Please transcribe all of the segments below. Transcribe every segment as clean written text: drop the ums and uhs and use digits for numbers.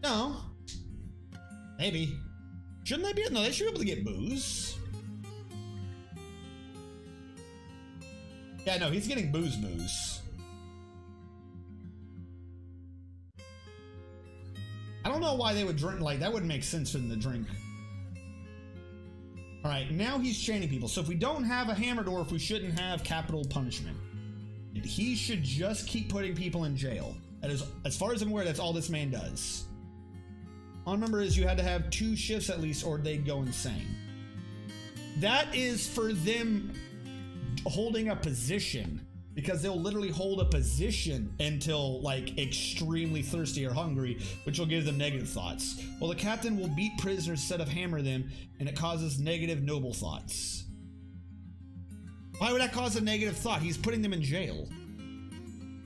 No. Maybe. Shouldn't they be? No, they should be able to get booze. Yeah, no, he's getting booze. I don't know why they would drink, like, that wouldn't make sense for them to drink. Alright, now he's chaining people. So if we don't have a hammer dwarf, we shouldn't have capital punishment. He should just keep putting people in jail. That is, as far as I'm aware, that's all this man does. All I remember is you had to have 2 shifts at least or they'd go insane. That is for them holding a position, because they'll literally hold a position until like extremely thirsty or hungry, which will give them negative thoughts. Well, the captain will beat prisoners instead of hammer them, and it causes negative noble thoughts. Why would that cause a negative thought? He's putting them in jail.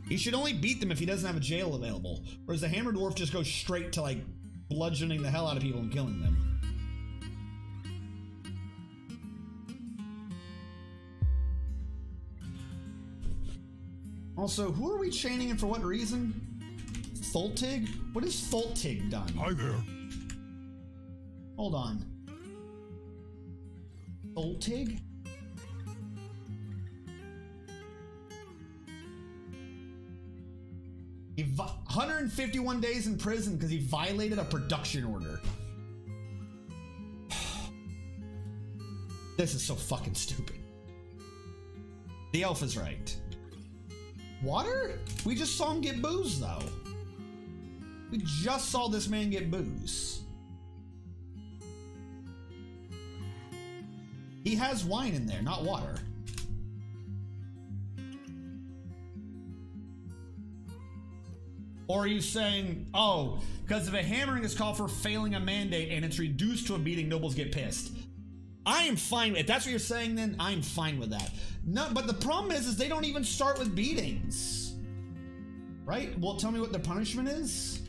He should only beat them if he doesn't have a jail available, whereas the hammer dwarf just goes straight to like bludgeoning the hell out of people and killing them. Also, who are we chaining and for what reason? Thultig? What has Thultig done? Hi there. Hold on. Thultig? He 151 days in prison because he violated a production order. This is so fucking stupid. The elf is right. Water? We just saw him get booze, though. We just saw this man get booze. He has wine in there, not water. Or are you saying, oh, because if a hammering is called for failing a mandate and it's reduced to a beating, nobles get pissed? I am fine with it. If that's what you're saying, then I'm fine with that. No, but the problem is they don't even start with beatings. Right? Well, tell me what the punishment is.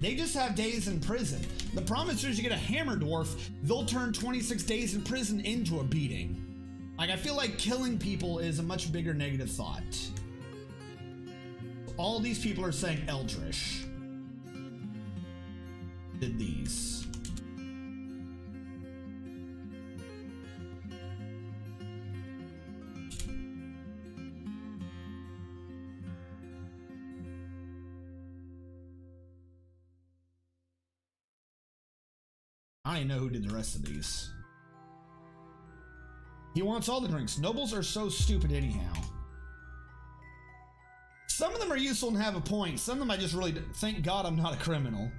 They just have days in prison. The problem is, as soon as you get a hammer dwarf, they'll turn 26 days in prison into a beating. Like, I feel like killing people is a much bigger negative thought. All these people are saying Eldritch did these. I don't even know who did the rest of these. He wants all the drinks. Nobles are so stupid anyhow. Some of them are useful and have a point. Some of them I just really thank God I'm not a criminal.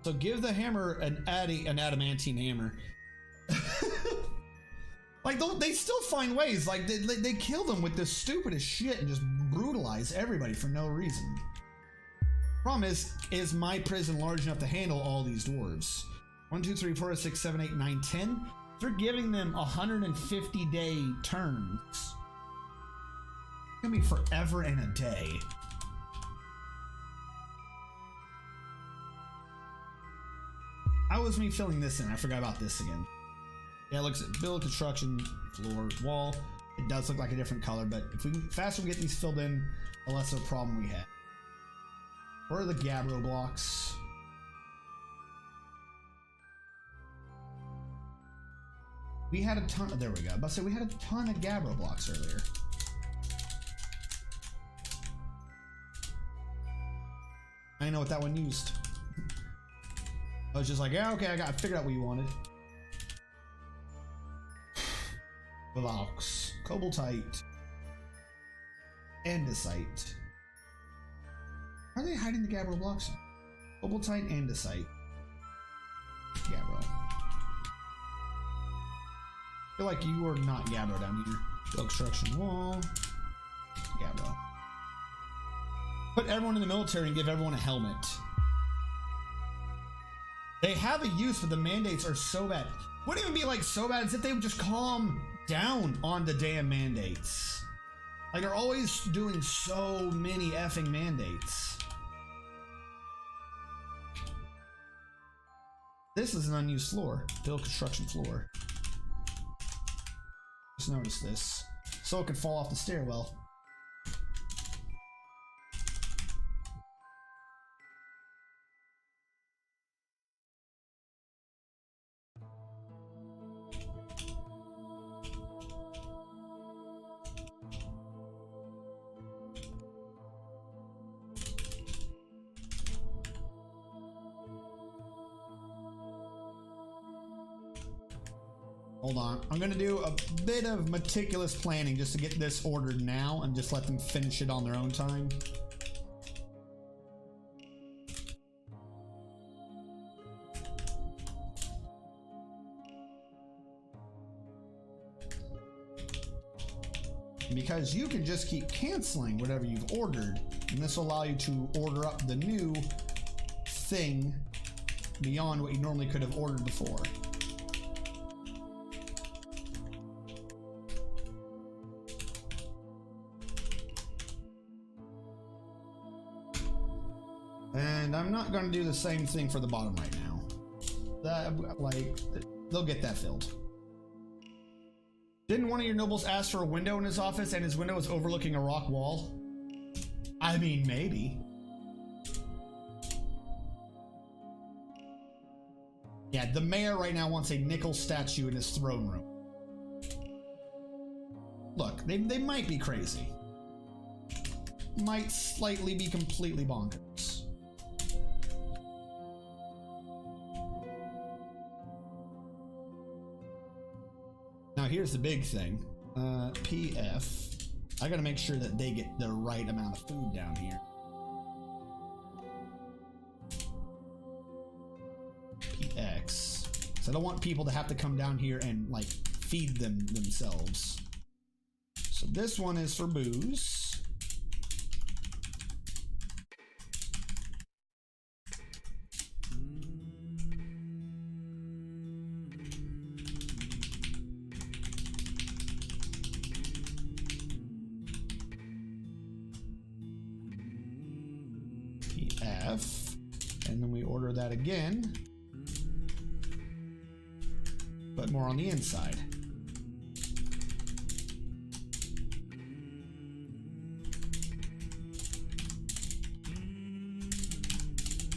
So give the hammer an adamantine hammer. Like they still find ways. Like they kill them with the stupidest shit and just brutalize everybody for no reason. Problem is my prison large enough to handle all these dwarves? 1, 2, 3, 4, 6, 7, 8, 9, 10. They're giving them 150-day terms. It's gonna be forever and a day. How was me filling this in? I forgot about this again. Yeah, it looks at build, construction, floor, wall. It does look like a different color, but if we faster we get these filled in, the less of a problem we have. Where are the gabbro blocks? We had a ton. There we go. I was about to say we had a ton of gabbro blocks earlier. I didn't know what that one used. I was just like, yeah, okay, I figured out what you wanted. Blocks, cobaltite, andesite. Are they hiding the gabbro blocks? Cobaltite, andesite, gabbro. I feel like you are not gabbro down here. Build construction wall, gabbro. Put everyone in the military and give everyone a helmet. They have a use, but the mandates are so bad. Wouldn't even be like so bad as if they would just calm down on the damn mandates. Like they're always doing so many effing mandates. This is an unused floor. Build construction floor. Just notice this. So it could fall off the stairwell. Hold on. I'm gonna do a bit of meticulous planning just to get this ordered now and just let them finish it on their own time. Because you can just keep canceling whatever you've ordered, and this will allow you to order up the new thing beyond what you normally could have ordered before. And I'm not going to do the same thing for the bottom right now. They'll get that filled. Didn't one of your nobles ask for a window in his office and his window is overlooking a rock wall? I mean, maybe. Yeah, the mayor right now wants a nickel statue in his throne room. Look, they might be crazy. Might slightly be completely bonkers. Now here's the big thing. PF. I gotta make sure that they get the right amount of food down here. PX. So I don't want people to have to come down here and like feed them themselves. So this one is for booze. PF. And then we order that again. But more on the inside.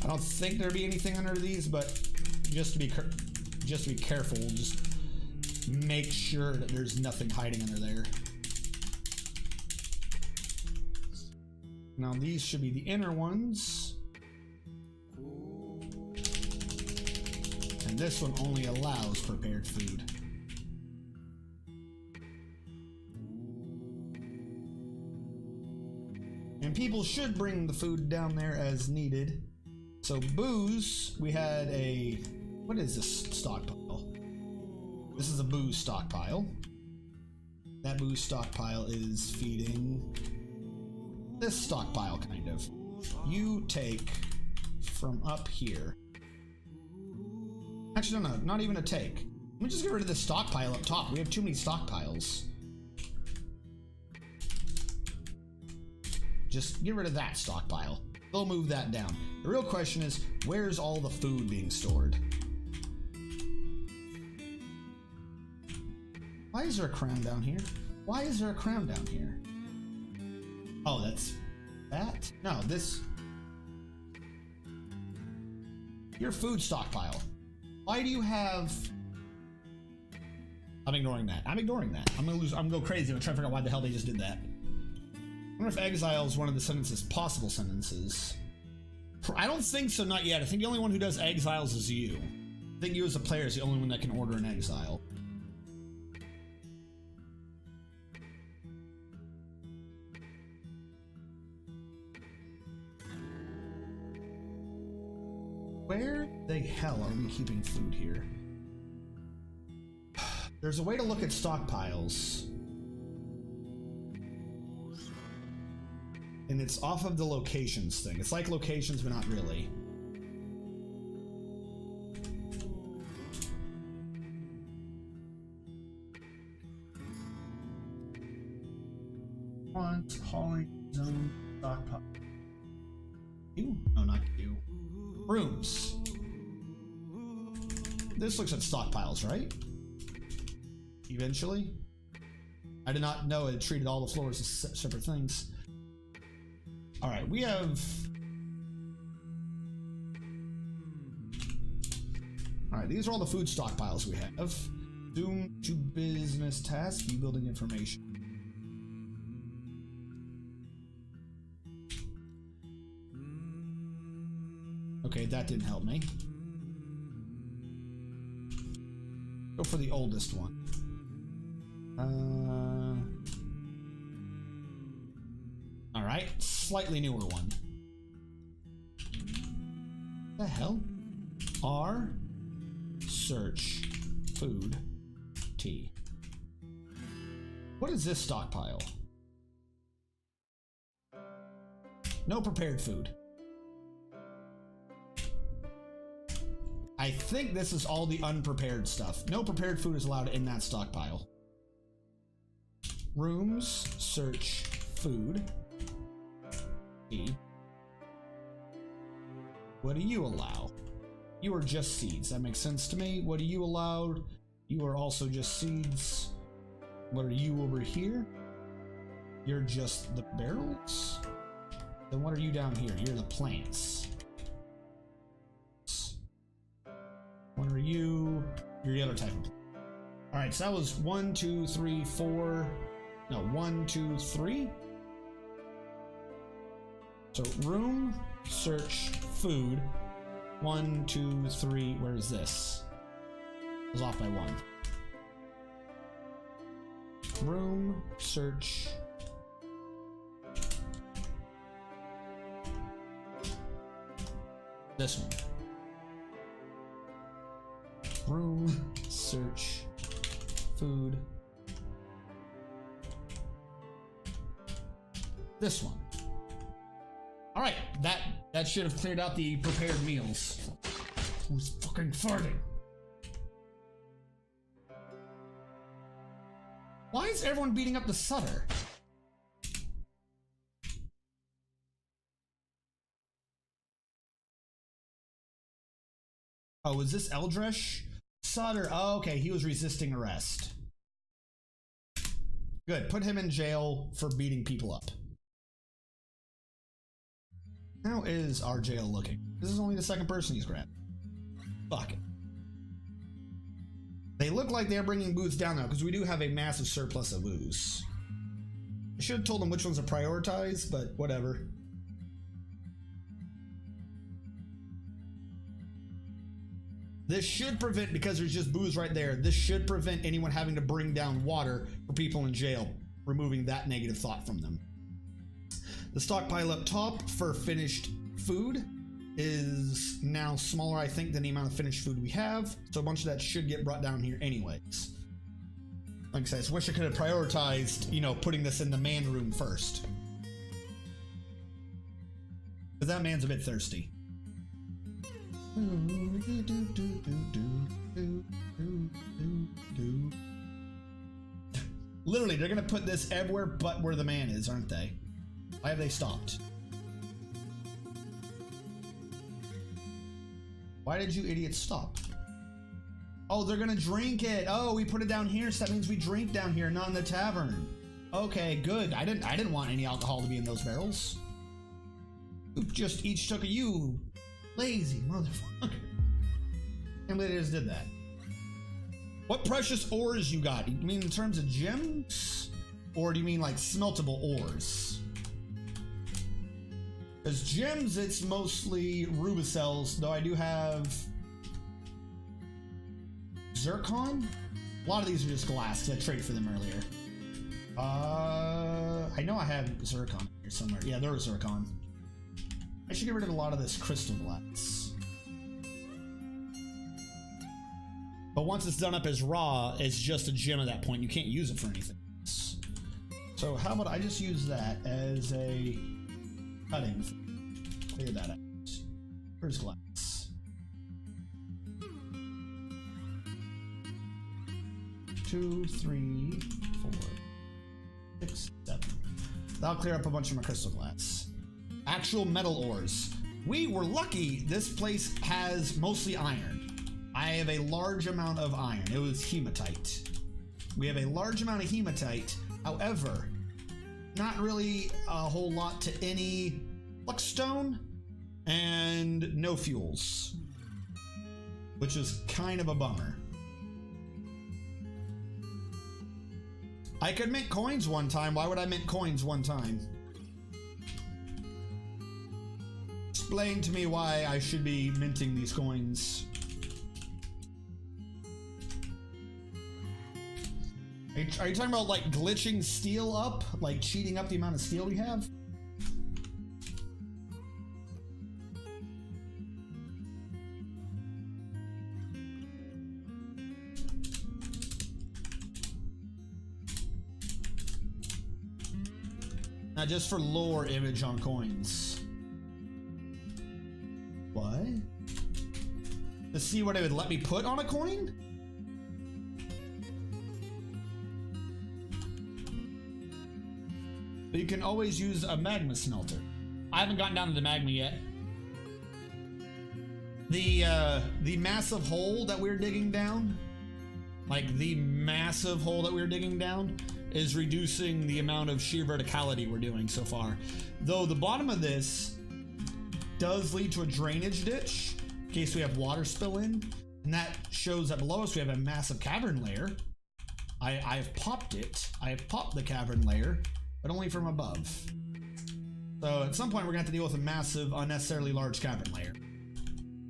I don't think there'd be anything under these, but just to be careful, just make sure that there's nothing hiding under there. Now these should be the inner ones. And this one only allows prepared food. And people should bring the food down there as needed. So booze, we had a, what is this stockpile? This is a booze stockpile. That booze stockpile is feeding this stockpile, kind of. You take from up here. Actually, no, not even a take. Let me just get rid of this stockpile up top. We have too many stockpiles. Just get rid of that stockpile. They'll move that down. The real question is, where's all the food being stored? Why is there a crown down here? Why is there a crown down here? Oh, that's that? No, this. Your food stockpile. Why do you have? I'm ignoring that. I'm ignoring that. I'm gonna go crazy. I'm trying to figure out why the hell they just did that. I wonder if exile is one of the sentences, possible sentences. I don't think so, not yet. I think the only one who does exiles is you. I think you as a player is the only one that can order an exile. Where the hell are we keeping food here? There's a way to look at stockpiles. And it's off of the locations thing. It's like locations, but not really. Want hauling zone stockpile. You? No, not you. Rooms. This looks at stockpiles, right? Eventually. I did not know it treated all the floors as separate things. All right, we have. All right, these are all the food stockpiles we have. Zoom to business task, you building information. Okay, that didn't help me. Go Go for the oldest one. All right, slightly newer one. The hell? R search food T. What is this stockpile? No prepared food. I think this is all the unprepared stuff. No prepared food is allowed in that stockpile. Rooms, search, food. E. What do you allow? You are just seeds. That makes sense to me. What do you allow? You are also just seeds. What are you over here? You're just the barrels? Then what are you down here? You're the plants. What are you? You're the other type of plant. All right, so that was 1, 2, 3, 4. No, 1, 2, 3. So room, search, food. 1, 2, 3. Where is this? I was off by 1. Room, search. This one. Room, search, food. This one. All right, that should have cleared out the prepared meals. Who's fucking farting? Why is everyone beating up the Sutter? Oh, is this Eldresh? Sutter. Oh, okay, he was resisting arrest. Good, put him in jail for beating people up. How is our jail looking? This is only the second person he's grabbed. Fuck it. They look like they're bringing booths down now because we do have a massive surplus of booze. I should have told them which ones to prioritize, but whatever. This should prevent, because there's just booze right there, this should prevent anyone having to bring down water for people in jail, removing that negative thought from them. The stockpile up top for finished food is now smaller, I think, than the amount of finished food we have. So a bunch of that should get brought down here anyways. Like I said, I just wish I could have prioritized, you know, putting this in the man room first. Because that man's a bit thirsty. Literally, they're gonna put this everywhere but where the man is, aren't they? Why have they stopped? Why did you idiots stop? Oh, they're gonna drink it. Oh, we put it down here, so that means we drink down here, not in the tavern. Okay, good. I didn't want any alcohol to be in those barrels. Who just each took a you lazy motherfucker. Can't believe they just did that. What precious ores you got? You mean in terms of gems? Or do you mean like smeltable ores? Because gems, it's mostly rubicells, though I do have zircon. A lot of these are just glass, because I traded for them earlier. I know I have zircon here somewhere. Yeah, there was zircon. I should get rid of a lot of this crystal glass. But once it's done up as raw, it's just a gem at that point. You can't use it for anything else. So how about I just use that as a cutting? Clear that out. Where's glass? 2, 3, 4, 6, 7. That'll clear up a bunch of my crystal glass. Actual metal ores. We were lucky this place has mostly iron. I have a large amount of iron. It was hematite. We have a large amount of hematite. However, not really a whole lot to any luckstone and no fuels, which is kind of a bummer. I could mint coins one time. Why would I mint coins one time? Explain to me why I should be minting these coins. Are you talking about like glitching steel up? Like cheating up the amount of steel we have? Not just for lore image on coins. What? To see what it would let me put on a coin? But you can always use a magma smelter. I haven't gotten down to the magma yet. The massive hole that we're digging down, like the massive hole that we're digging down, is reducing the amount of sheer verticality we're doing so far. Though the bottom of this does lead to a drainage ditch in case we have water spill in, and that shows that below us we have a massive cavern layer. I've popped it. I have popped the cavern layer, but only from above. So at some point we're gonna have to deal with a massive, unnecessarily large cavern layer.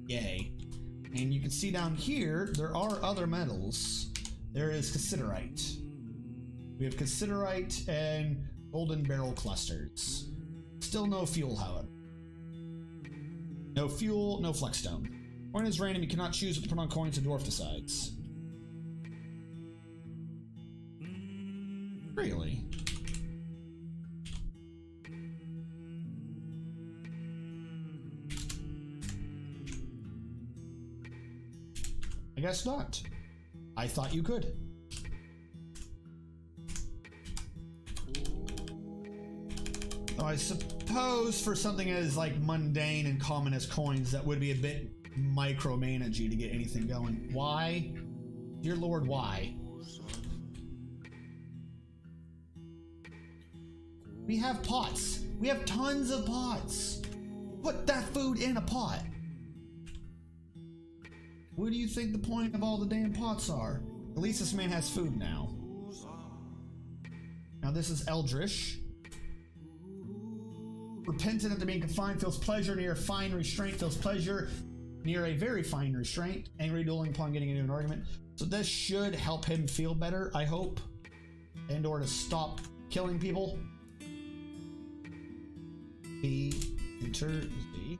Yay. And you can see down here, there are other metals. There is cassiterite. We have cassiterite and golden barrel clusters. Still no fuel, however. No fuel, no flexstone. Coin is random, you cannot choose what to put on coins, the dwarf decides. Really? I guess not. I thought you could. So I suppose for something as like mundane and common as coins, that would be a bit micromanagey to get anything going. Why? Dear Lord, why? We have pots. We have tons of pots. Put that food in a pot. What do you think the point of all the damn pots are? At least this man has food now. Now this is Eldritch. Repentant after being confined, feels pleasure near a fine restraint, feels pleasure near a very fine restraint, angry dueling upon getting into an argument. So this should help him feel better, I hope, and or to stop killing people. B, enter Z.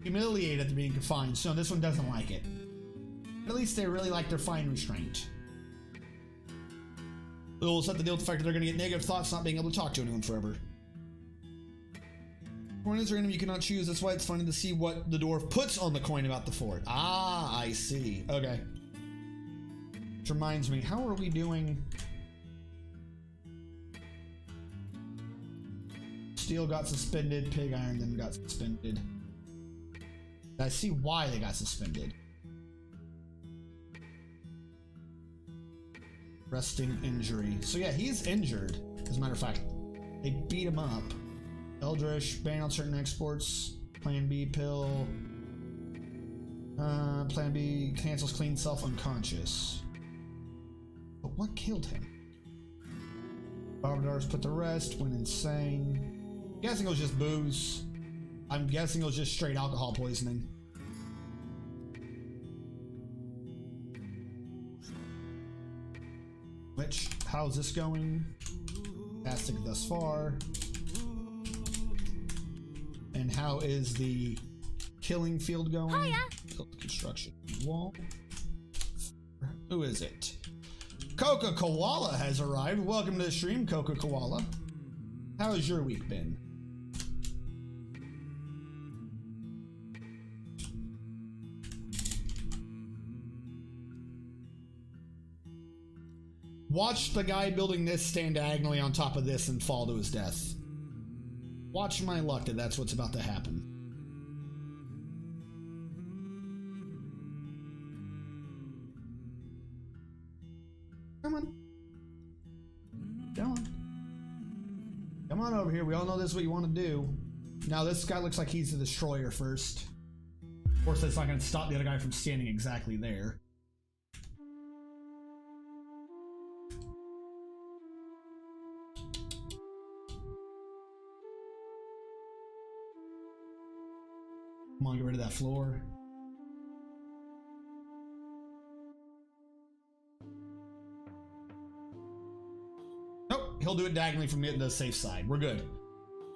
Humiliated after being confined, so this one doesn't like it. At least they really like their fine restraint. We'll set the deal with the fact that they're going to get negative thoughts not being able to talk to anyone forever. Coin is random, you cannot choose. That's why it's funny to see what the dwarf puts on the coin about the fort. Ah, I see. Okay. Which reminds me, how are we doing? Steel got suspended, pig iron then got suspended. I see why they got suspended. Resting injury. So yeah, he's injured. As a matter of fact, they beat him up. Eldritch, ban on certain exports. Plan B pill. Plan B cancels clean self unconscious. But what killed him? Barbadars put to rest, went insane. I'm guessing it was just booze. I'm guessing it was just straight alcohol poisoning. Which, how's this going? Fantastic thus far. And how is the killing field going? Hiya. Build construction wall. Who is it? Coca Koala has arrived. Welcome to the stream, Coca Koala. How has your week been? Watch the guy building this stand diagonally on top of this and fall to his death. Watch my luck that that's what's about to happen. Come on. Come on. Come on over here. We all know this is what you want to do. Now this guy looks like he's the destroyer first. Of course, that's not going to stop the other guy from standing exactly there. Come on, get rid of that floor. he'll do it diagonally from the safe side. We're good.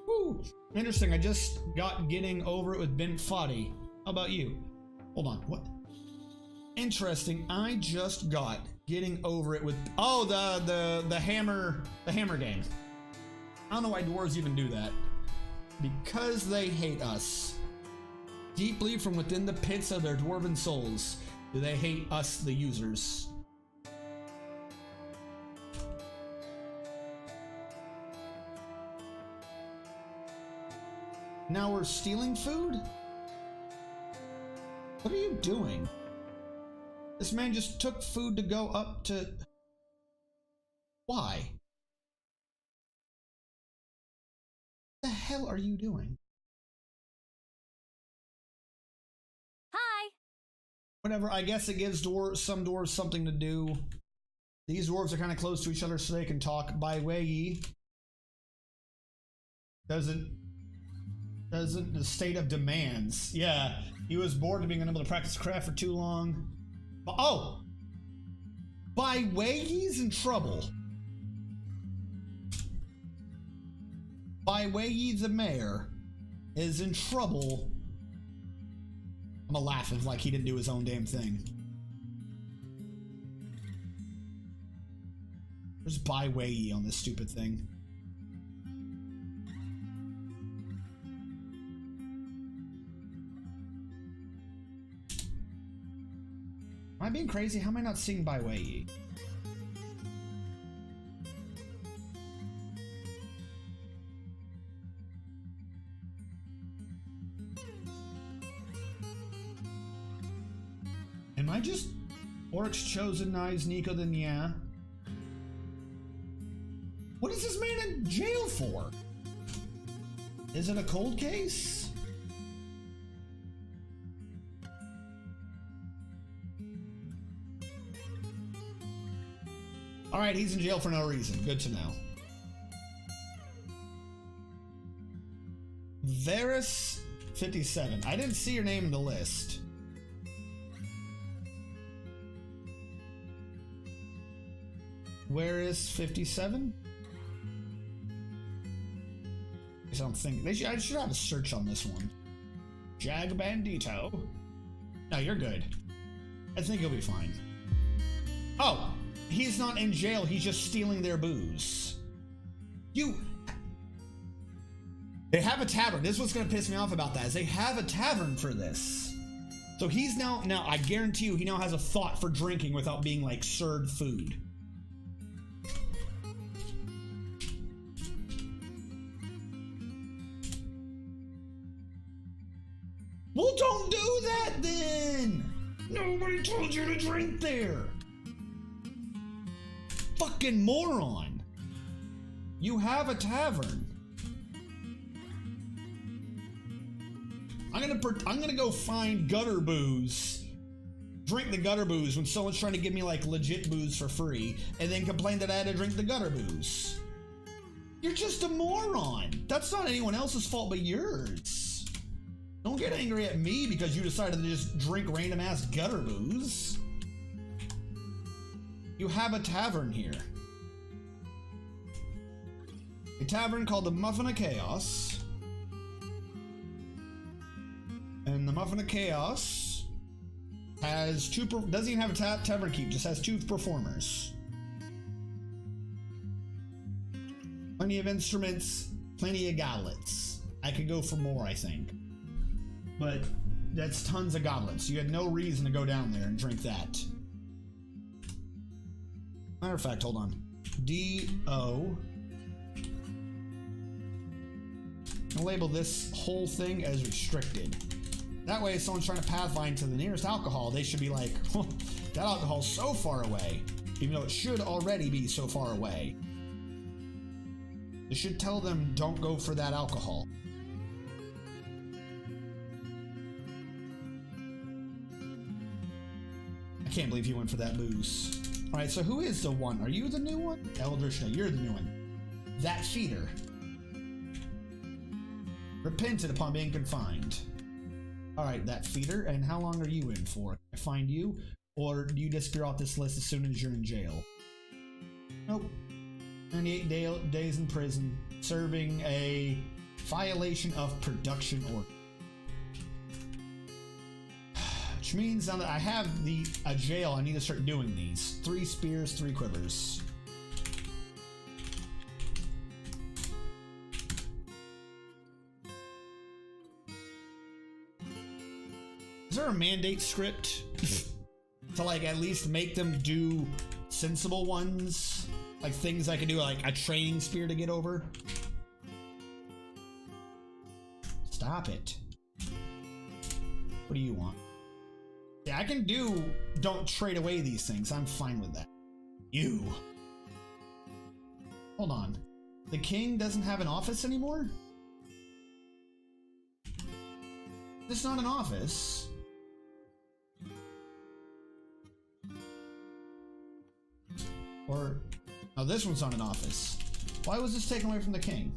Woo! Interesting. I just got getting over it with Ben Foddy. How about you? Hold on. What? Interesting. I just got getting over it with the hammer game. I don't know why dwarves even do that. Because they hate us. Deeply from within the pits of their dwarven souls, do they hate us, the users. Now we're stealing food? What are you doing? This man just took food to go up to... Why? What the hell are you doing? Hi! Whatever, I guess it gives some dwarves something to do. These dwarves are kind of close to each other so they can talk. By way ye. Doesn't the state of demands. Yeah, he was bored of being unable to practice craft for too long. Oh! By way he's in trouble. By way ye the mayor is in trouble. I'm gonna laugh if like he didn't do his own damn thing. There's by way ye on this stupid thing. Am I being crazy? How am I not seeing by way ye? Am I just Orc's chosen knives Nico then yeah? What is this man in jail for? Is it a cold case? Alright, he's in jail for no reason. Good to know. Varus 57. I didn't see your name in the list. Where is 57? I don't think I should have a search on this one. Jag Bandito. No, you're good. I think you'll be fine. Oh, he's not in jail. He's just stealing their booze. They have a tavern. This is what's gonna piss me off about that. Is they have a tavern for this. So he's now I guarantee you he now has a thought for drinking without being like served food. Well, don't do that then! Nobody told you to drink there! Fucking moron! You have a tavern. I'm gonna go find gutter booze, drink the gutter booze when someone's trying to give me like legit booze for free, and then complain that I had to drink the gutter booze. You're just a moron. That's not anyone else's fault but yours. Don't get angry at me because you decided to just drink random ass gutter booze. You have a tavern here. A tavern called the Muffin of Chaos. And the Muffin of Chaos has doesn't even have a tavern keep, just has 2 performers. Plenty of instruments, plenty of goblets. I could go for more, I think. But that's tons of goblets. You had no reason to go down there and drink that. Matter of fact, hold on. D-O. I'll label this whole thing as restricted. That way, if someone's trying to pathfind to the nearest alcohol, they should be like, oh, that alcohol's so far away. Even though it should already be so far away. They should tell them, don't go for that alcohol. I can't believe you went for that booze. Alright, so who is the one? Are you the new one? Eldritch, no, you're the new one. That feeder. Repented upon being confined. Alright, that feeder. And how long are you in for? Can I find you? Or do you disappear off this list as soon as you're in jail? Nope. days in prison, serving a violation of production order. Which means now that I have a jail, I need to start doing these. 3 spears, 3 quivers. Is there a mandate script to like at least make them do sensible ones? Like things I can do, like a training spear to get over? Stop it. What do you want? Yeah, I can do don't trade away these things. I'm fine with that. You. Hold on. The king doesn't have an office anymore? It's not an office. Or, no, this one's not an office. Why was this taken away from the king?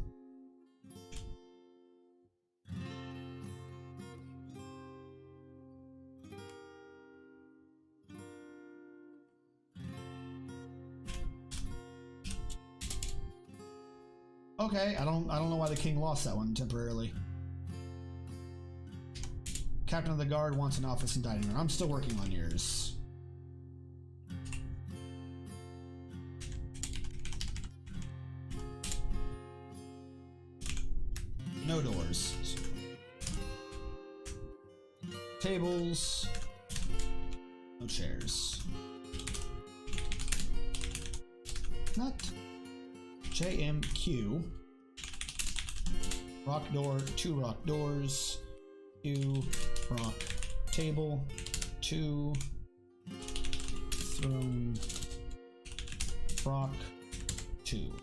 Okay, I don't know why the king lost that one temporarily. Captain of the guard wants an office and dining room. I'm still working on yours. No doors. Tables. No chairs. Not JMQ. Rock door, 2 rock doors, 2 rock table, 2 throne, rock, 2.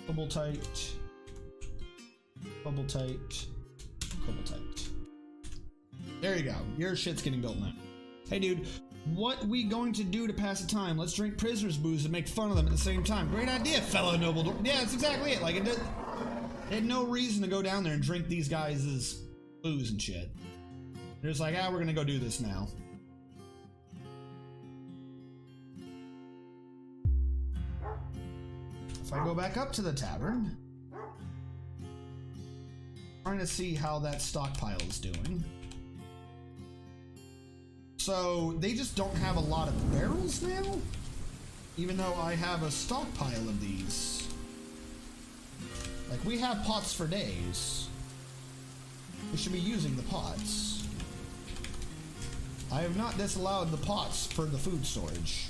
Bubble tight, bubble tight, bubble tight. There you go. Your shit's getting built now. Hey, dude. What we going to do to pass the time? Let's drink prisoners' booze and make fun of them at the same time. Great idea, fellow noble dwarf. Yeah, that's exactly it. Like, it had no reason to go down there and drink these guys' booze and shit. They're just like, ah, we're gonna go do this now. If I go back up to the tavern, trying to see how that stockpile is doing. So they just don't have a lot of barrels now, even though I have a stockpile of these. Like, we have pots for days. We should be using the pots. I have not disallowed the pots for the food storage.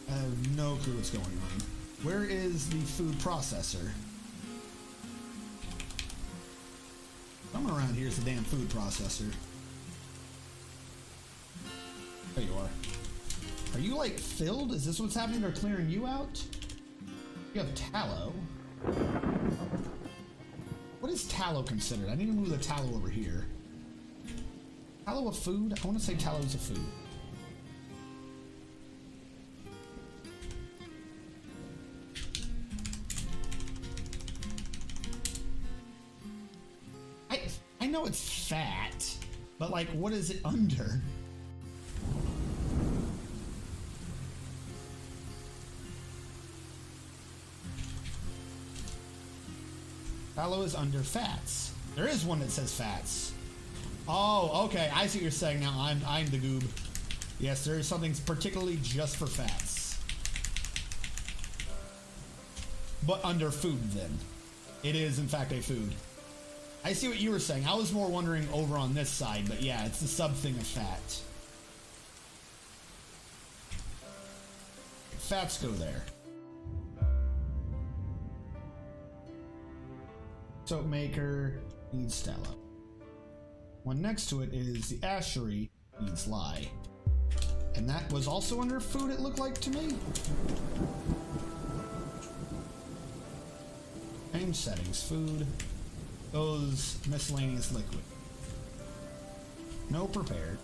I have no clue what's going on. Where is the food processor? Somewhere around here is the damn food processor. There you are. Are you like filled? Is this what's happening? They're clearing you out? You have tallow. What is tallow considered? I need to move the tallow over here. Tallow a food? I want to say tallow is a food. I know it's fat, but like, what is it under? Tallow is under fats. There is one that says fats. Oh, okay. I see what you're saying now. I'm the goob. Yes, there is something particularly just for fats. But under food, then. It is, in fact, a food. I see what you were saying. I was more wondering over on this side, but yeah, it's the sub-thing of fat. Fats go there. Soap maker needs tallow. One next to it is the ashery needs lye. And that was also under food, it looked like to me. Same settings, food. Goes miscellaneous liquid. No prepared.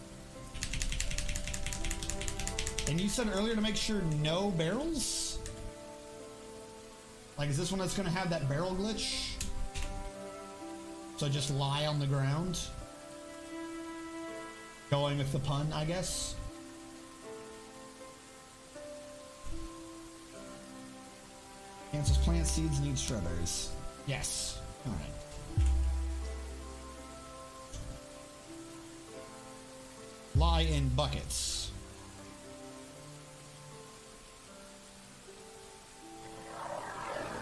And you said earlier to make sure no barrels? Like, is this one that's gonna have that barrel glitch? So just lie on the ground? Going with the pun, I guess. Cancels plant seeds, need strawberries. Yes. Alright. Lie in buckets.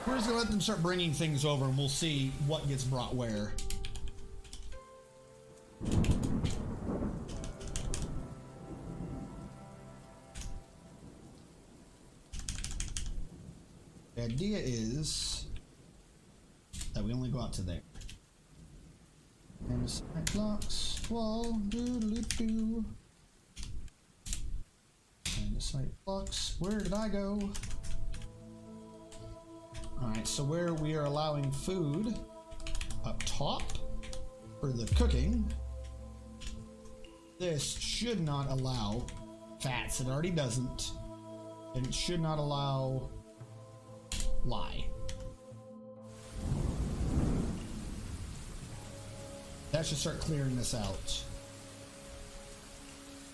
We're just gonna let them start bringing things over and we'll see what gets brought where. The idea is that we only go out to there. And the site blocks, wall, doo-doo-doo-doo. And the site blocks, where did I go? Alright, so where we are allowing food up top for the cooking, this should not allow fats. It already doesn't. And it should not allow lie. That should start clearing this out.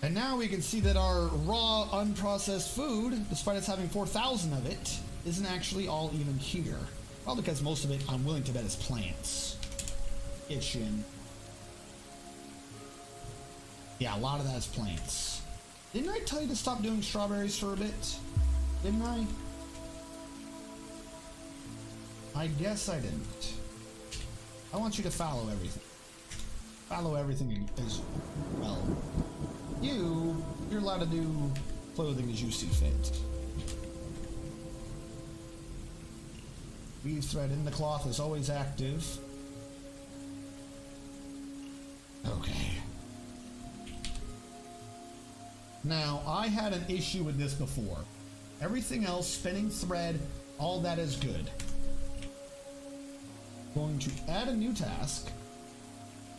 And now we can see that our raw, unprocessed food, despite us having 4,000 of it, isn't actually all even here. Well, because most of it, I'm willing to bet, is plants. Kitchen. Yeah, a lot of that is plants. Didn't I tell you to stop doing strawberries for a bit? Didn't I? I guess I didn't. I want you to follow everything. Follow everything as well. You're allowed to do clothing as you see fit. Weave thread in the cloth is always active. Okay. Now, I had an issue with this before. Everything else, spinning thread, all that is good. Going to add a new task.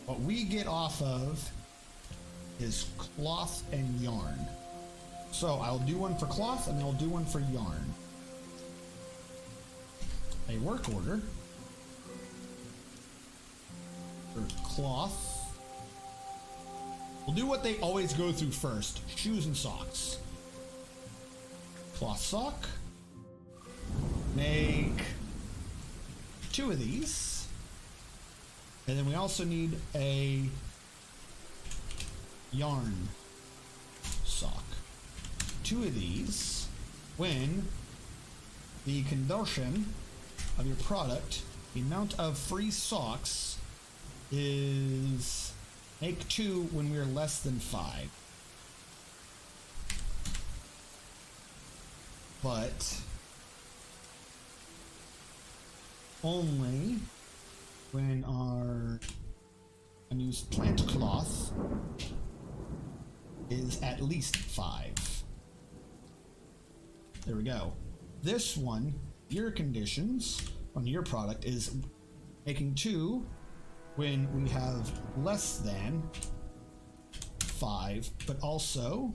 What we get off of is cloth and yarn. So I'll do one for cloth and I'll do one for yarn. A work order for cloth. We'll do what they always go through first. Shoes and socks. Cloth sock. Make 2 of these. And then we also need a yarn sock. 2 of these. When the conversion of your product, the amount of free socks is make 2 when we are less than 5. But only when our unused plant cloth is at least 5. There we go. This one, your conditions on your product is making 2 when we have less than 5, but also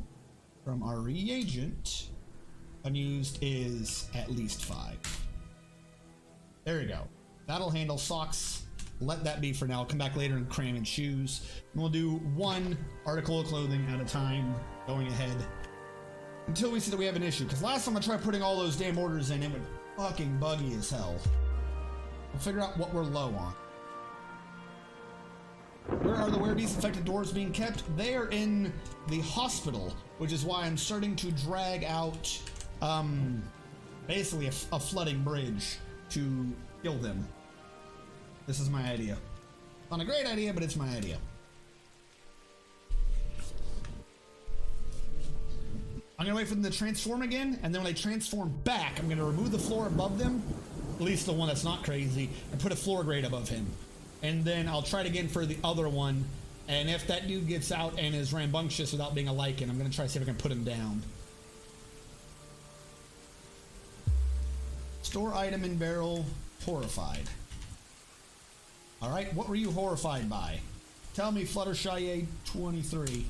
from our reagent, unused is at least 5. There you go. That'll handle socks. Let that be for now. I'll come back later and cram in shoes. And we'll do 1 article of clothing at a time, going ahead, until we see that we have an issue. Because last time I tried putting all those damn orders in, it went fucking buggy as hell. We'll figure out what we're low on. Where are the werebeast infected dwarves being kept? They are in the hospital, which is why I'm starting to drag out, basically a flooding bridge to kill them. This is my idea. Not a great idea, but it's my idea. I'm gonna wait for them to transform again, and then when they transform back, I'm gonna remove the floor above them, at least the one that's not crazy, and put a floor grate above him. And then I'll try it again for the other one, and if that dude gets out and is rambunctious without being a lichen, I'm gonna try to see if I can put him down. Store item in barrel, horrified. Alright, what were you horrified by? Tell me, Fluttershy 23.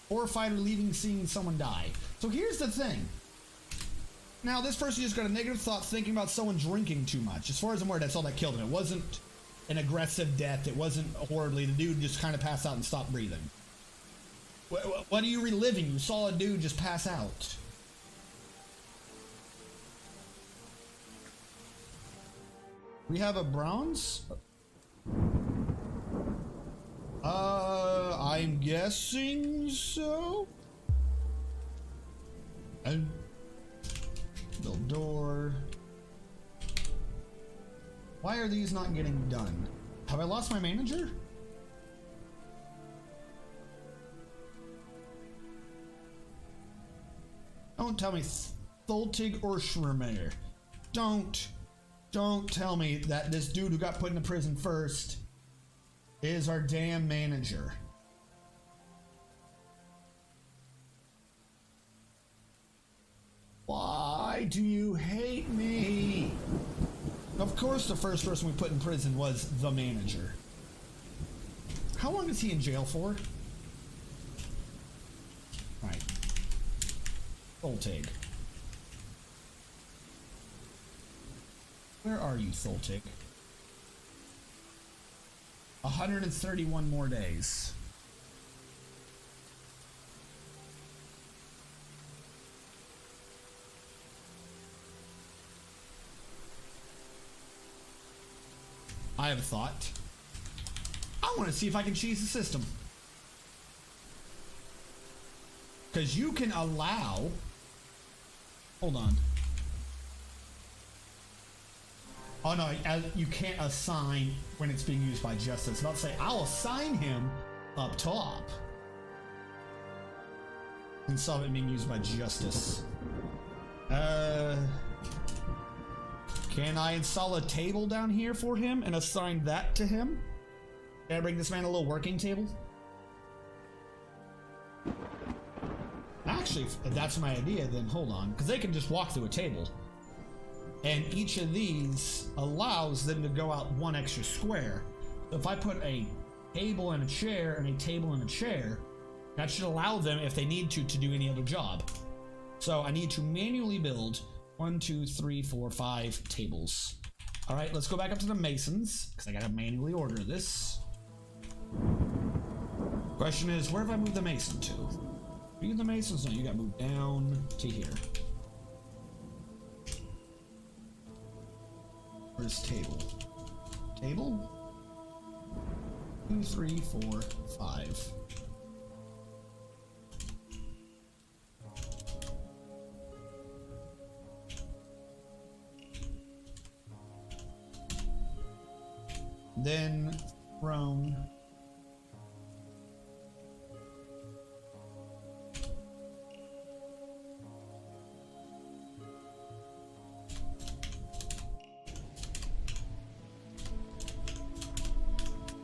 Horrified or leaving seeing someone die. So here's the thing. Now, this person just got a negative thought thinking about someone drinking too much. As far as I'm aware, that's all that killed him. It wasn't an aggressive death. It wasn't horribly. The dude just kind of passed out and stopped breathing. What are you reliving? You saw a dude just pass out. We have a bronze? I'm guessing so? Build door. Why are these not getting done? Have I lost my manager? Don't tell me Thultig or Schmermeyer. Don't tell me that this dude who got put into prison first is our damn manager. Why do you hate me? Of course the first person we put in prison was the manager. How long is he in jail for? Right. Thultig. Where are you, Thultig? 131 more days. I have a thought. I want to see if I can cheese the system. Because you can allow... Hold on. Oh no, you can't assign when it's being used by justice. I'll say I'll assign him up top. And saw it being used by justice. Can I install a table down here for him and assign that to him? Can I bring this man a little working table? Actually, if that's my idea, then hold on, because they can just walk through a table. And each of these allows them to go out one extra square. So if I put a table and a chair and a table and a chair, that should allow them, if they need to do any other job. So I need to manually build 1, 2, 3, 4, 5 tables. All right, let's go back up to the masons, because I gotta manually order this. Question is, where have I moved the mason to? Are you the masons? No, you got moved down to here. Where's table? Table? 2, 3, 4, 5. Then throne.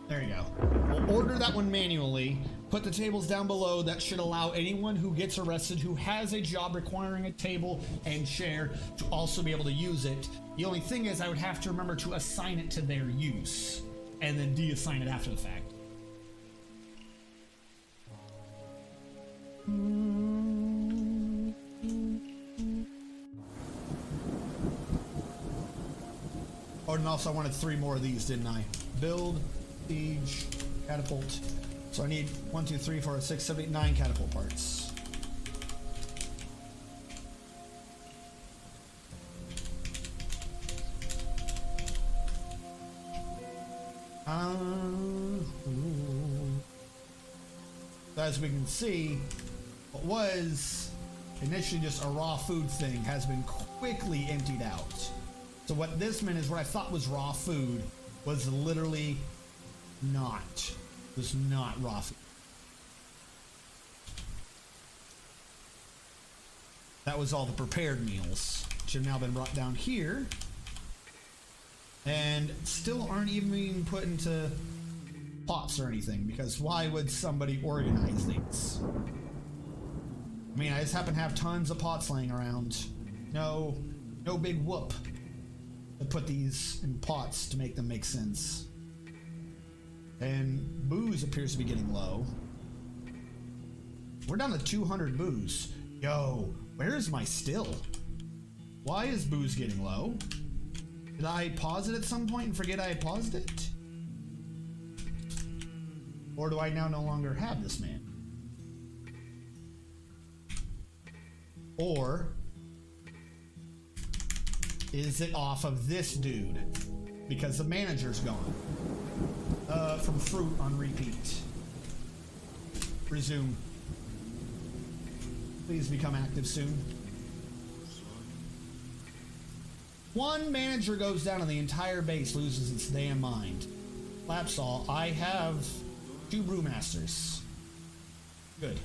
There you go. We'll order that one manually. Put the tables down below. That should allow anyone who gets arrested who has a job requiring a table and chair to also be able to use it. The only thing is I would have to remember to assign it to their use and then deassign it after the fact. Oh, and also I wanted 3 more of these, didn't I? Build, siege, catapult. So I need 1, 2, 3, 4, 6, 7, 8, 9 catapult parts. As we can see, what was initially just a raw food thing has been quickly emptied out. So what this meant is what I thought was raw food was literally not. It was not raw food. That was all the prepared meals, which have now been brought down here. And still aren't even being put into pots or anything, because why would somebody organize these? I mean, I just happen to have tons of pots laying around. No big whoop to put these in pots to make them make sense. And booze appears to be getting low. We're down to 200 booze. Yo, where's my still? Why is booze getting low? Did I pause it at some point and forget I had paused it? Or do I now no longer have this man? Or is it off of this dude? Because the manager's gone. From fruit on repeat. Resume. Please become active soon. One manager goes down and the entire base loses its damn mind. Lapsaw, I have 2 brewmasters. Good.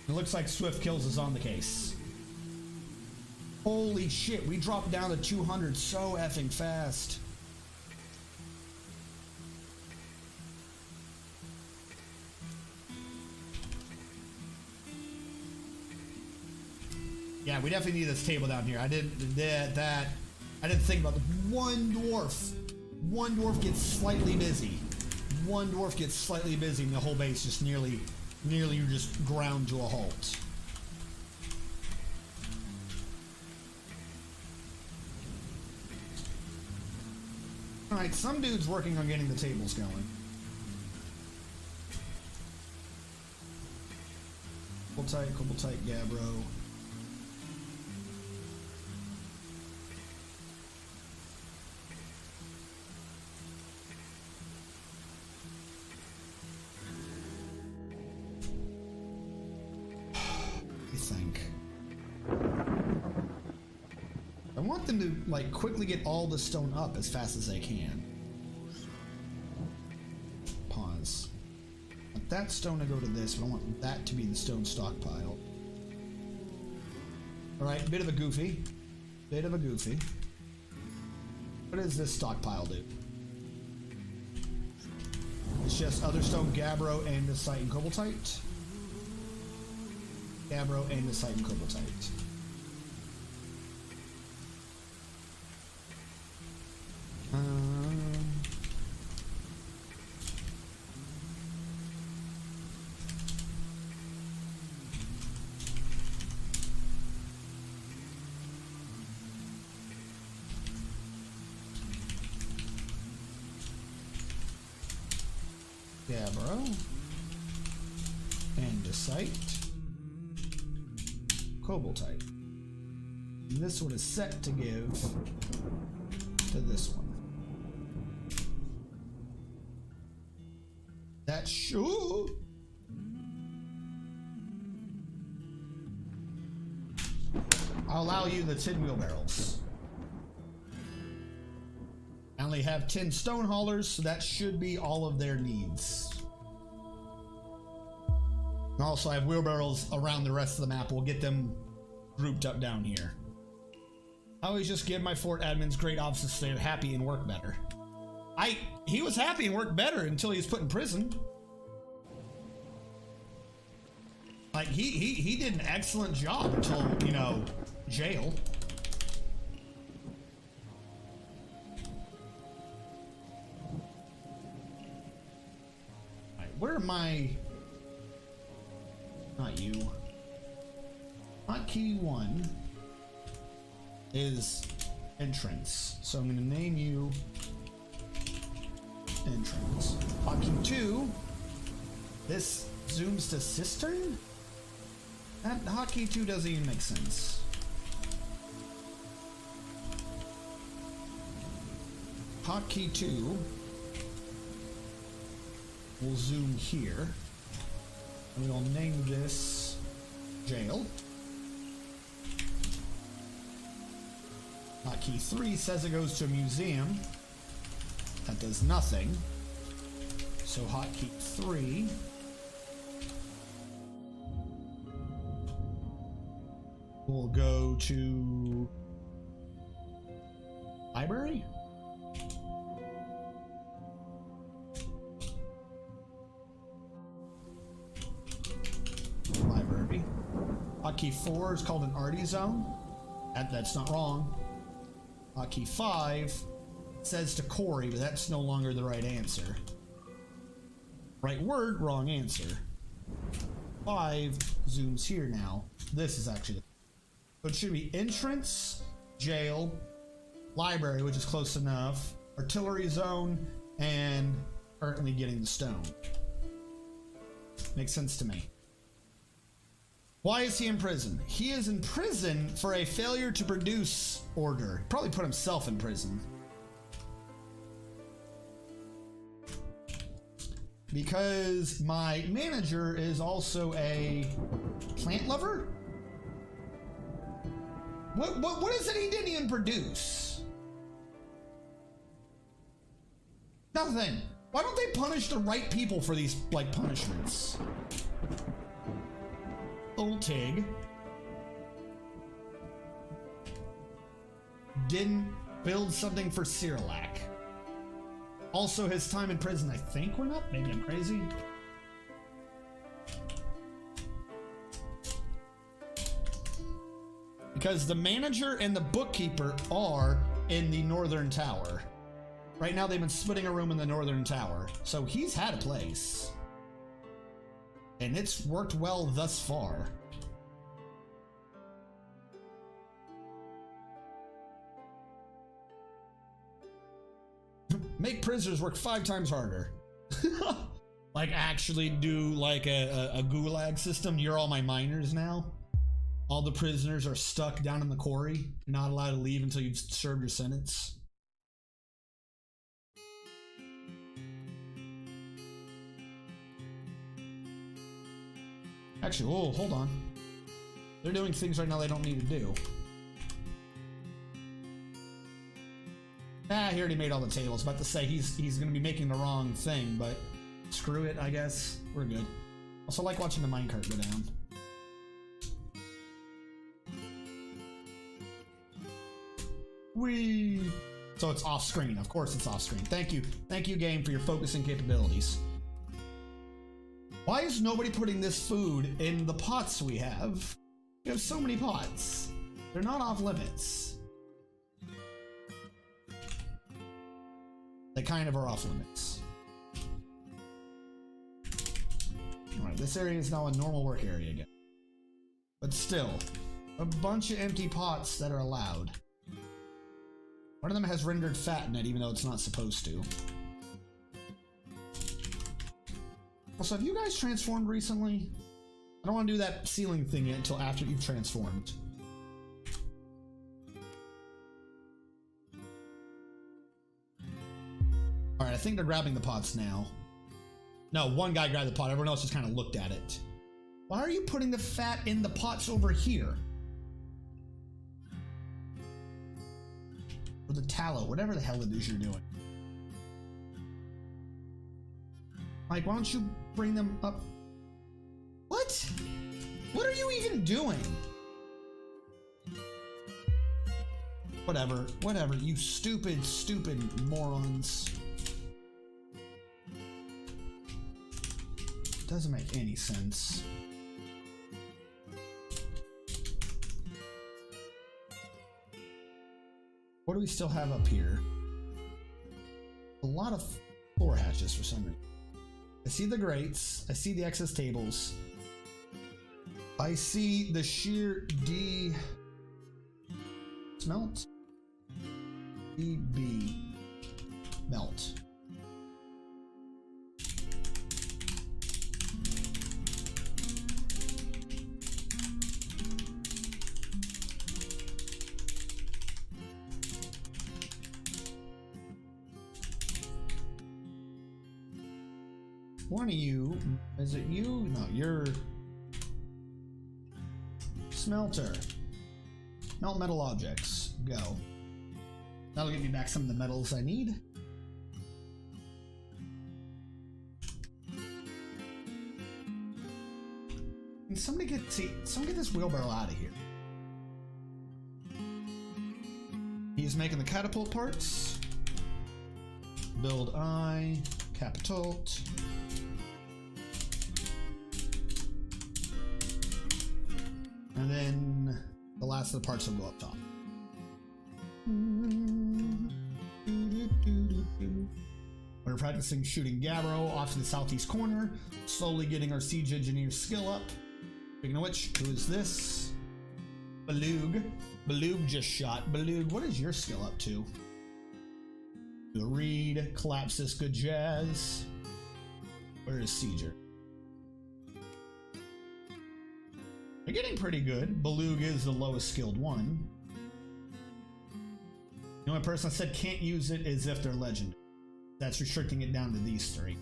It looks like Swift Kills is on the case. Holy shit, we dropped down to 200 so effing fast. Yeah, we definitely need this table down here. I didn't think about the one dwarf. One dwarf gets slightly busy. One dwarf gets slightly busy and the whole base just nearly just ground to a halt. Alright, some dude's working on getting the tables going. Koboltite, Gabbro. I want them to like quickly get all the stone up as fast as they can. Pause. I want that stone to go to this, but I want that to be the stone stockpile. Alright, bit of a goofy. Bit of a goofy. What does this stockpile do? It's just other stone, Gabbro, andesite, and Koboltite. Gabbro, andesite, and Koboltite. Gabbro, andesite, Koboltite. And this one is set to give to this one. That sure. I'll allow you the 10 wheelbarrows. I only have 10 stone haulers, so that should be all of their needs. And also I have wheelbarrows around the rest of the map. We'll get them grouped up down here. I always just give my fort admins great offices so they're happy and work better. He was happy and worked better until he was put in prison. Like he did an excellent job until, you know, jail. Alright, where am I? Not you. Hotkey 1 is entrance. So I'm going to name you entrance. Hotkey 2, this zooms to cistern? That hotkey 2 doesn't even make sense. Hotkey 2 will zoom here. And we'll name this jail. Hotkey 3 says it goes to a museum. That does nothing. So hotkey 3 will go to library. Library. Hotkey 4 is called an arty zone. That's not wrong. Hotkey 5 says to Corey, but that's no longer the right answer. Right word, wrong answer. 5 zooms here now. This is actually, so it should be entrance, jail, library, which is close enough, artillery zone, and currently getting the stone. Makes sense to me. Why is he in prison? He is in prison for a failure to produce order. Probably put himself in prison. Because my manager is also a plant lover? What is it he didn't even produce? Nothing. Why don't they punish the right people for these, like, punishments? Old Tig didn't build something for Cyrilak. Also, his time in prison, I think, went up. Maybe I'm crazy. Because the manager and the bookkeeper are in the Northern Tower. Right now, they've been splitting a room in the Northern Tower. So he's had a place. And it's worked well thus far. Make prisoners work 5 times harder. Like actually do like a gulag system. You're all my miners now. All the prisoners are stuck down in the quarry, not allowed to leave until you've served your sentence. Actually, whoa, hold on. They're doing things right now they don't need to do. He already made all the tables. About to say he's going to be making the wrong thing, but screw it, I guess. We're good. Also like watching the minecart go down. Whee! So it's off screen. Of course it's off screen. Thank you. Thank you, game, for your focusing capabilities. Why is nobody putting this food in the pots we have? We have so many pots. They're not off limits. They kind of are off limits. Alright, this area is now a normal work area again. But still, a bunch of empty pots that are allowed. One of them has rendered fat in it, even though it's not supposed to. Also, have you guys transformed recently? I don't want to do that ceiling thing yet until after you've transformed. Alright, I think they're grabbing the pots now. No, one guy grabbed the pot, everyone else just kind of looked at it. Why are you putting the fat in the pots over here? Or the tallow, whatever the hell it is you're doing. Like, why don't you bring them up? What? What are you even doing? Whatever, whatever, you stupid, stupid morons. Doesn't make any sense. What do we still have up here? A lot of floor hatches for some reason. I see the grates. I see the excess tables. I see the sheer D smelt. DB melt. One of you, is it you? No, you're smelter. Melt metal objects. Go. That'll give me back some of the metals I need. Can somebody get this wheelbarrow out of here. He's making the catapult parts. Build I, catapult. And then the last of the parts will go up top. We're practicing shooting Gabbro off to the southeast corner, slowly getting our siege engineer skill up. Speaking of which, who is this? Balug. Balug just shot. Balug, what is your skill up to? Do a read, collapse this good jazz. Where is Sieger? They're getting pretty good. Beluga is the lowest skilled one. The only person I said can't use it is if they're legend. That's restricting it down to these three.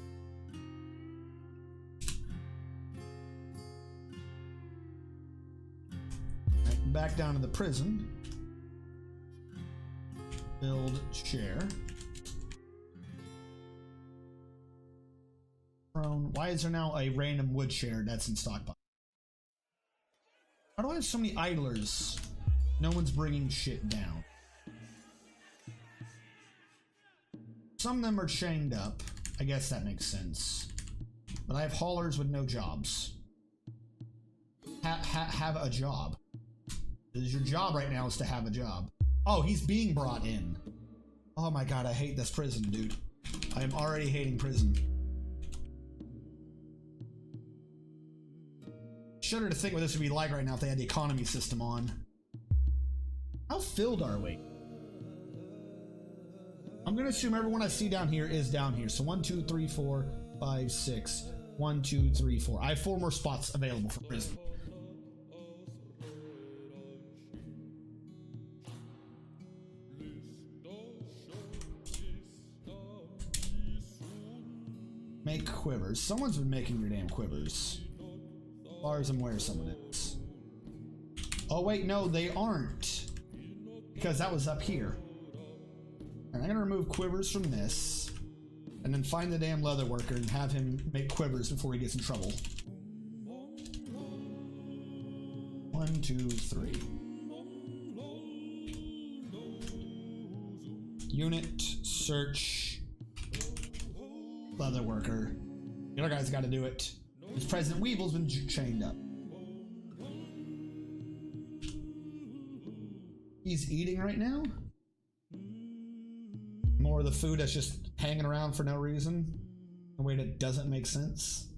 Right, back down to the prison. Build chair. Why is there now a random wood chair that's in stockpile? How do I have so many idlers? No one's bringing shit down. Some of them are chained up. I guess that makes sense. But I have haulers with no jobs. Have a job. This is your job right now, is to have a job. Oh, he's being brought in. Oh my god, I hate this prison, dude. I am already hating prison. Shudder to think what this would be like right now if they had the economy system on. How filled are we? I'm gonna assume everyone I see down here is down here. So 1, 2, 3, 4, 5, 6. 1, 2, 3, 4. I have 4 more spots available for prison. Make quivers. Someone's been making your damn quivers. As far as I'm aware, someone is. Oh wait, no, they aren't. Because that was up here. And I'm gonna remove quivers from this. And then find the damn leather worker and have him make quivers before he gets in trouble. 1, 2, 3. Unit, search, leather worker. The other guy's gotta do it. Because President Weevil's been chained up. He's eating right now? More of the food that's just hanging around for no reason. In a way that doesn't make sense.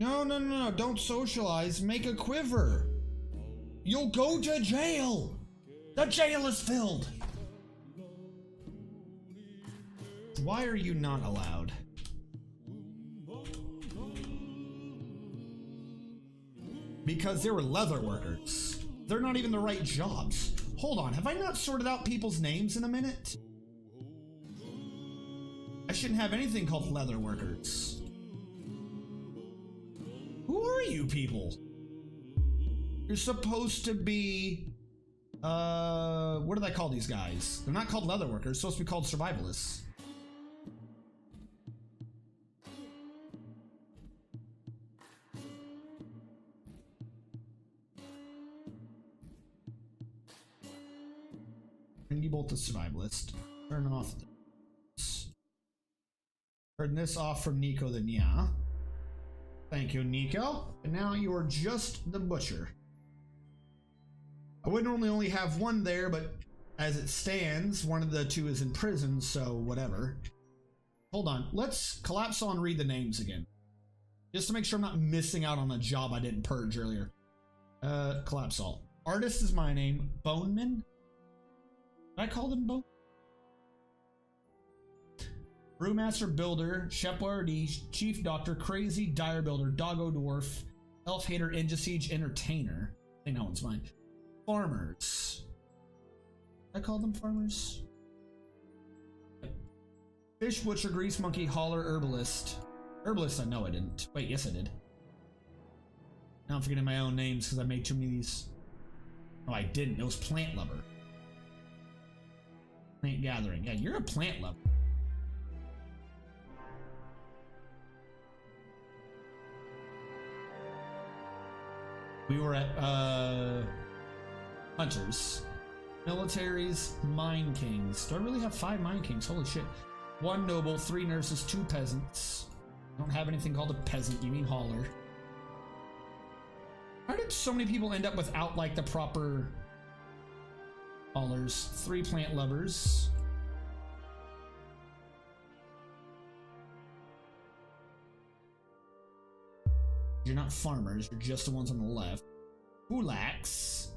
No, don't socialize. Make a quiver. You'll go to jail. The jail is filled. Why are you not allowed? Because they were leather workers. They're not even the right jobs. Hold on, have I not sorted out people's names in a minute? I shouldn't have anything called leather workers. Who are you people? You're supposed to be... what do they call these guys? They're not called leather workers, they're supposed to be called survivalists. Bring bolt the survivalist. Turn off this. Turn this off from Nico then yeah. Thank you, Nico. And now you are just the butcher. I would normally only have one there, but as it stands, one of the two is in prison, so whatever. Hold on, let's collapse on read the names again. Just to make sure I'm not missing out on a job I didn't purge earlier. Collapse all. Artist is my name. Boneman? Did I call them Bone? Brewmaster Builder, Chef Boyardee, Chief Doctor, Crazy, Dire Builder, Doggo Dwarf, Elf Hater, Siege, Entertainer. I think that one's mine. Farmers. Did I call them farmers? Fish Butcher, Grease Monkey, Hauler, Herbalist. Herbalist, I know I didn't. Wait, yes I did. Now I'm forgetting my own names because I made too many of these. No, I didn't. It was Plant Lover. Plant Gathering. Yeah, you're a plant lover. We were at Hunters. Militaries, Mine Kings. Do I really have 5 Mine Kings? Holy shit. 1 noble, 3 nurses, 2 peasants. I don't have anything called a peasant, you mean hauler. How did so many people end up without like the proper haulers? 3 plant lovers. You're not farmers, you're just the ones on the left. Kulaks.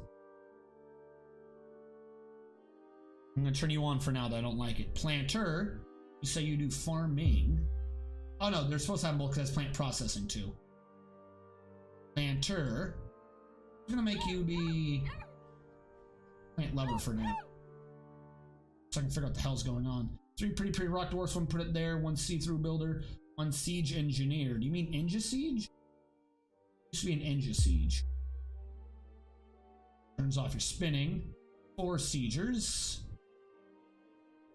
I'm gonna turn you on for now, though I don't like it. Planter. You say you do farming. Oh no, they're supposed to have both because that's plant processing too. Planter. I'm gonna make you be plant lover for now. So I can figure out what the hell's going on. 3 pretty rock dwarfs, 1 put it there, 1 see-through builder, 1 siege engineer. Do you mean Ninja Siege? Used to be an Ninja Siege. Turns off your spinning. 4 siegers.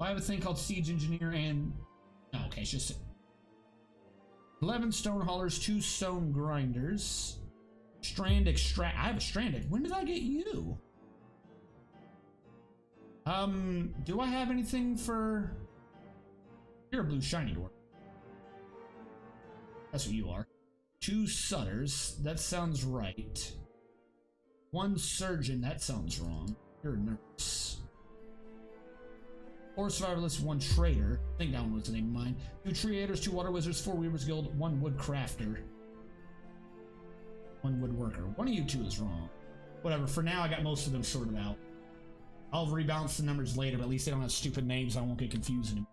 I have a thing called siege engineer and okay, it's just 11 stone haulers, 2 stone grinders. Strand extract. I have a strand. When did I get you? Do I have anything for? You're a blue shiny dwarf. That's what you are. 2 sutters. That sounds right. 1 surgeon. That sounds wrong. You're a nurse. 4 survivalists, 1 trader. I think that one was the name of mine. 2 creators, 2 water wizards, 4 weavers guild, 1 wood crafter, 1 woodworker. One of you 2 is wrong. Whatever. For now, I got most of them sorted out. I'll rebalance the numbers later, but at least they don't have stupid names. I won't get confused anymore.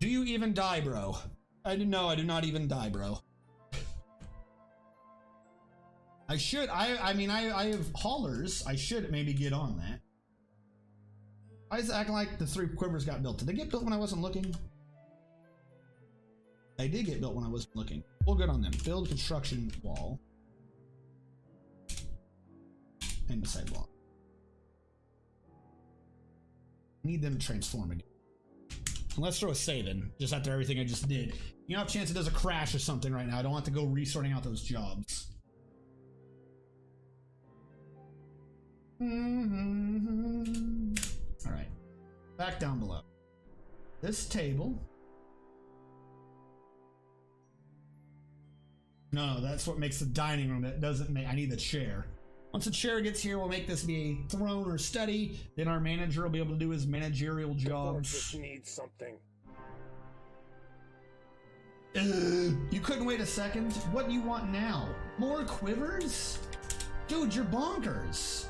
Do you even die, bro? I do not even die, bro. I should. I mean, I have haulers. I should maybe get on that. Why is it acting like the 3 quivers got built? Did they get built when I wasn't looking? They did get built when I wasn't looking. We'll good on them. Build construction wall. And the sidewalk. Need them to transform again. And let's throw a save in, just after everything I just did. You know, have a chance it does a crash or something right now. I don't want to go resorting out those jobs. Alright. Back down below. This table. No, that's what makes the dining room. That doesn't make. I need the chair. Once the chair gets here, we'll make this be a throne or study. Then our manager will be able to do his managerial jobs. Fortress needs something. You couldn't wait a second? What do you want now? More quivers? Dude, you're bonkers.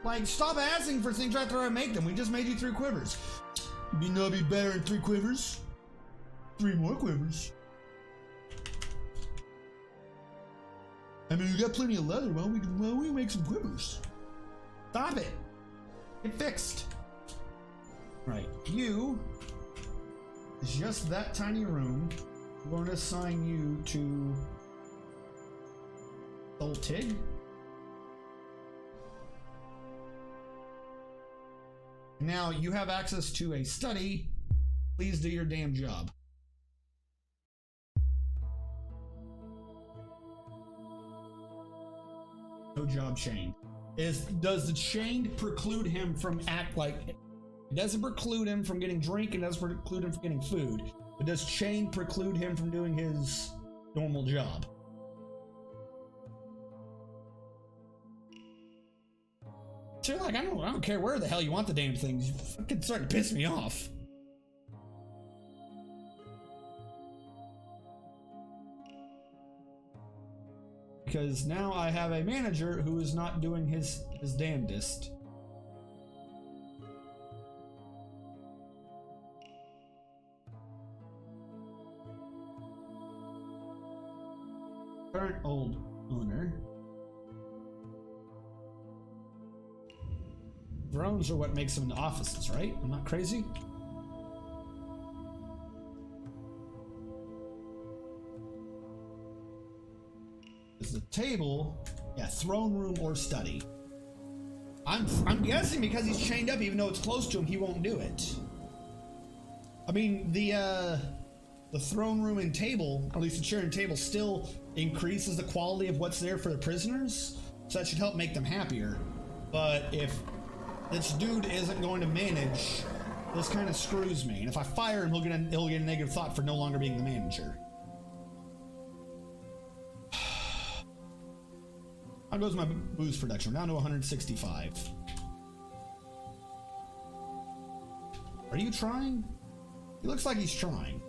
Like, stop asking for things after I make them. We just made you 3 quivers. You know, be better than 3 quivers. 3 more quivers. I mean, you got plenty of leather. Why don't we make some quivers? Stop it. Get fixed. Right. You is just that tiny room. I'm going to assign you to Soltig. Now you have access to a study. Please do your damn job. No job chained. Does the chained preclude him from it doesn't preclude him from getting drink, and doesn't preclude him from getting food. But does chain preclude him from doing his normal job? So like, I don't care where the hell you want the damn things. You're fucking starting to piss me off. Because now I have a manager who is not doing his damnedest. Current old owner. Drones are what makes them into offices, right? I'm not crazy. Is the table, yeah, throne room or study. I'm guessing because he's chained up, even though it's close to him, he won't do it. I mean, the throne room and table, or at least the chair and table, still increases the quality of what's there for the prisoners, so that should help make them happier. But if this dude isn't going to manage, this kind of screws me. And if I fire him, he'll get a negative thought for no longer being the manager. How goes my booze production? We're down to 165. Are you trying? He looks like he's trying.